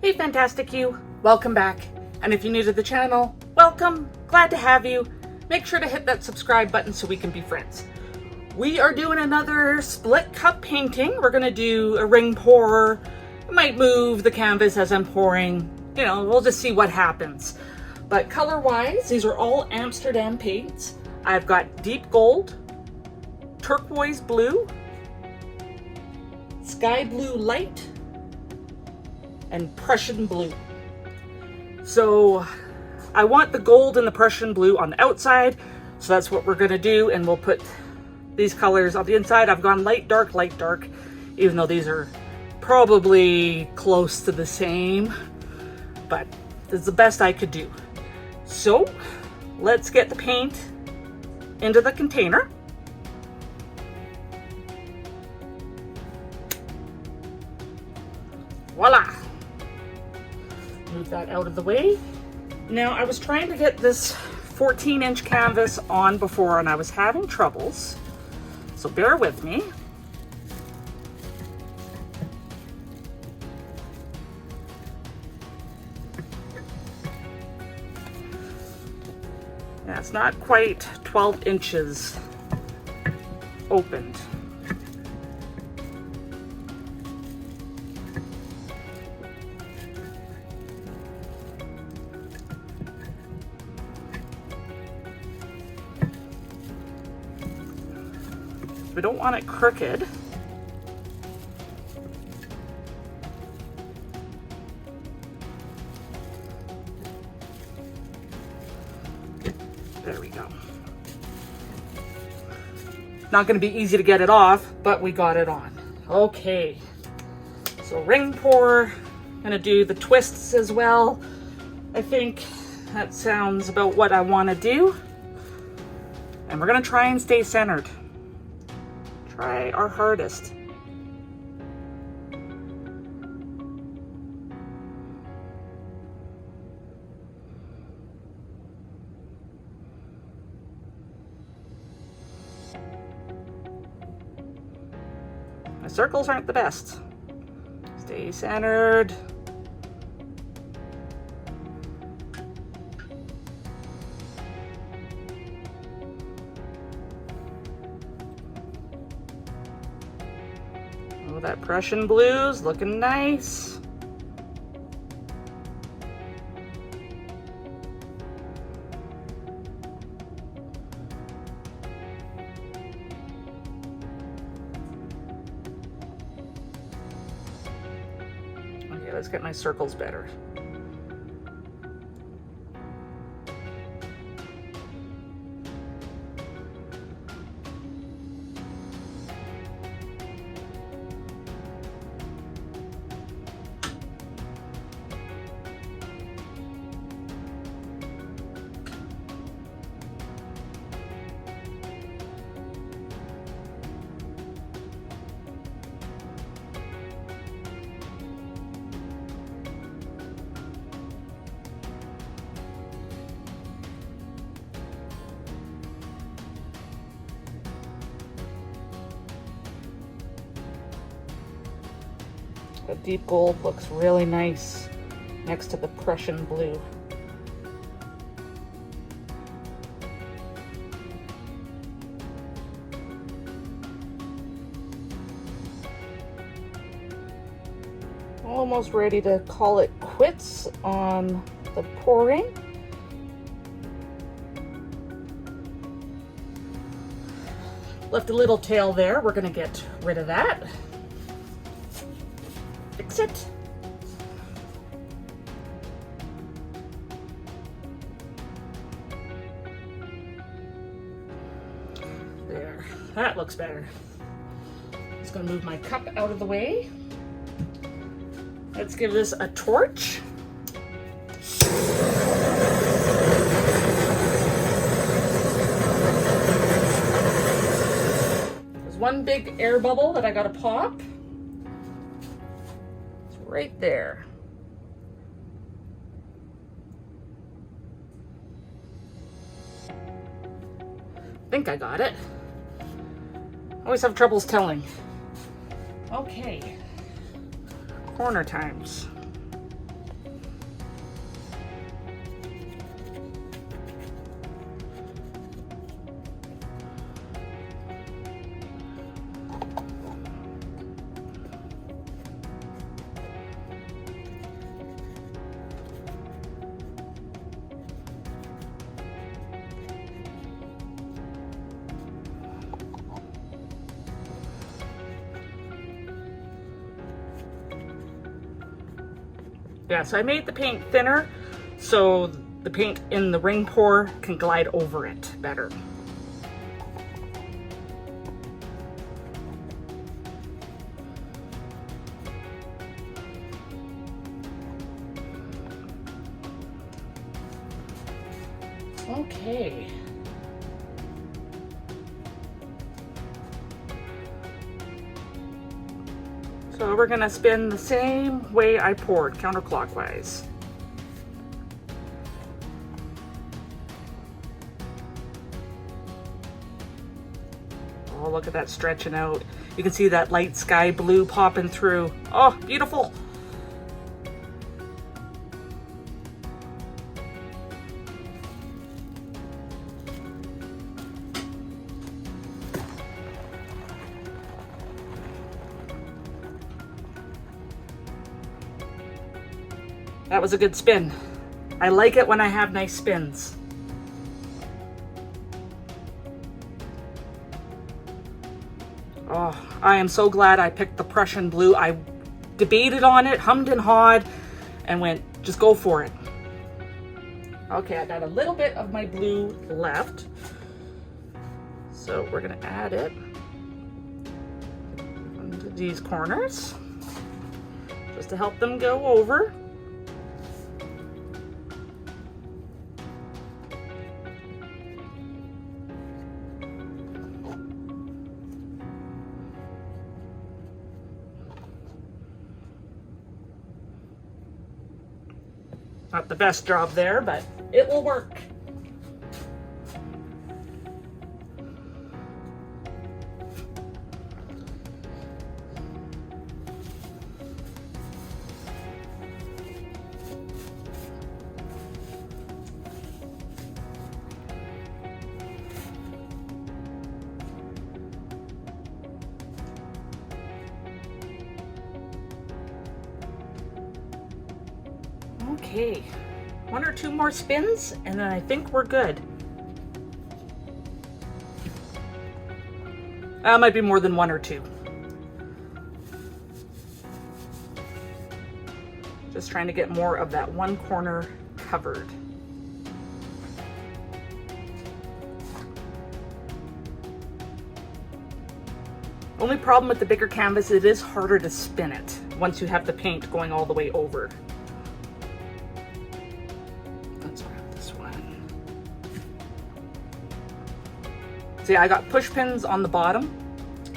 Hey Fantastic You, welcome back. And if you're new to the channel, welcome, glad to have you. Make sure to hit that subscribe button so we can be friends. We are doing another split cup painting. We're gonna do a ring pour. I might move the canvas as I'm pouring. You know, we'll just see what happens. But color-wise, these are all Amsterdam paints. I've got deep gold, turquoise blue, sky blue light, and Prussian blue. So I want the gold and the Prussian blue on the outside, so that's what we're gonna do, and we'll put these colors on the inside. I've gone light, dark, even though these are probably close to the same, but this is the best I could do. So let's get the paint into the container. Voila! Move that out of the way. Now, I was trying to get this 14-inch canvas on before and I was having troubles, so bear with me. Yeah, it's not quite 12 inches opened. We don't want it crooked. There we go. Not going to be easy to get it off, but we got it on. Okay, so ring pour. Going to do the twists as well. I think that sounds about what I want to do. And we're going to try and stay centered. Try our hardest. My circles aren't the best. Stay centered. Oh, that Prussian blue's looking nice. Okay, let's get my circles better. The deep gold looks really nice next to the Prussian blue. Almost ready to call it quits on the pouring. Left a little tail there. We're going to get rid of that. Fix it. There. That looks better. Just going to move my cup out of the way. Let's give this a torch. There's one big air bubble that I got to pop. It's right there. I think I got it. I always have troubles telling. Okay. Corner times. Yeah, so I made the paint thinner so the paint in the ring pour can glide over it better. Okay. So we're gonna spin the same way I poured, counterclockwise. Oh, look at that stretching out. You can see that light sky blue popping through. Oh, beautiful. That was a good spin. I like it when I have nice spins. Oh, I am so glad I picked the Prussian Blue. I debated on it, hummed and hawed, and went, just go for it. Okay, I got a little bit of my blue left. So we're gonna add it into these corners, just to help them go over. Not the best job there, but it will work. Okay, 1 or 2 more spins and then I think we're good. Might be more than 1 or 2. Just trying to get more of that one corner covered. Only problem with the bigger canvas, it is harder to spin it once you have the paint going all the way over. Let's grab this one. See, I got push pins on the bottom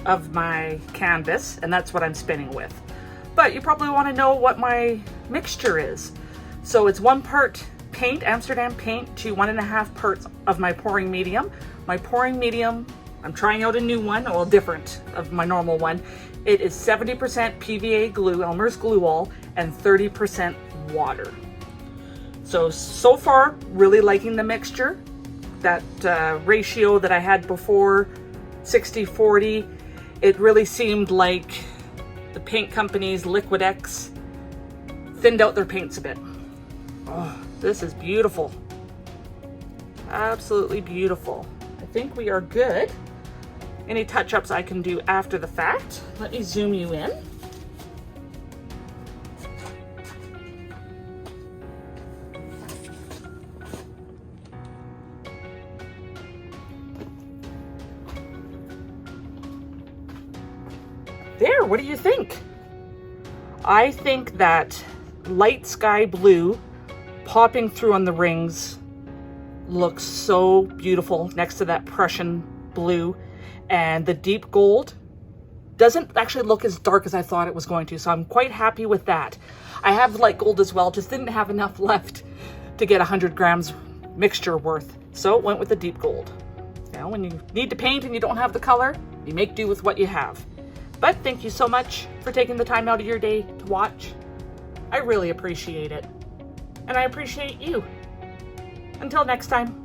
of my canvas, and that's what I'm spinning with. But you probably want to know what my mixture is. So it's 1 part paint, Amsterdam paint, to 1.5 parts of my pouring medium. My pouring medium, I'm trying out a new one, well, different of my normal one. It is 70% PVA glue, Elmer's glue wall, and 30% water. So far, really liking the mixture. That ratio that I had before, 60-40, it really seemed like the paint companies, Liquid-X, thinned out their paints a bit. Oh, this is beautiful. Absolutely beautiful. I think we are good. Any touch-ups I can do after the fact. Let me zoom you in. There, what do you think? I think that light sky blue popping through on the rings looks so beautiful next to that Prussian blue, and the deep gold doesn't actually look as dark as I thought it was going to, so I'm quite happy with that. I have light gold as well, just didn't have enough left to get 100 grams mixture worth, so went with the deep gold. You know, when you need to paint and you don't have the color, you make do with what you have. But thank you so much for taking the time out of your day to watch. I really appreciate it. And I appreciate you. Until next time.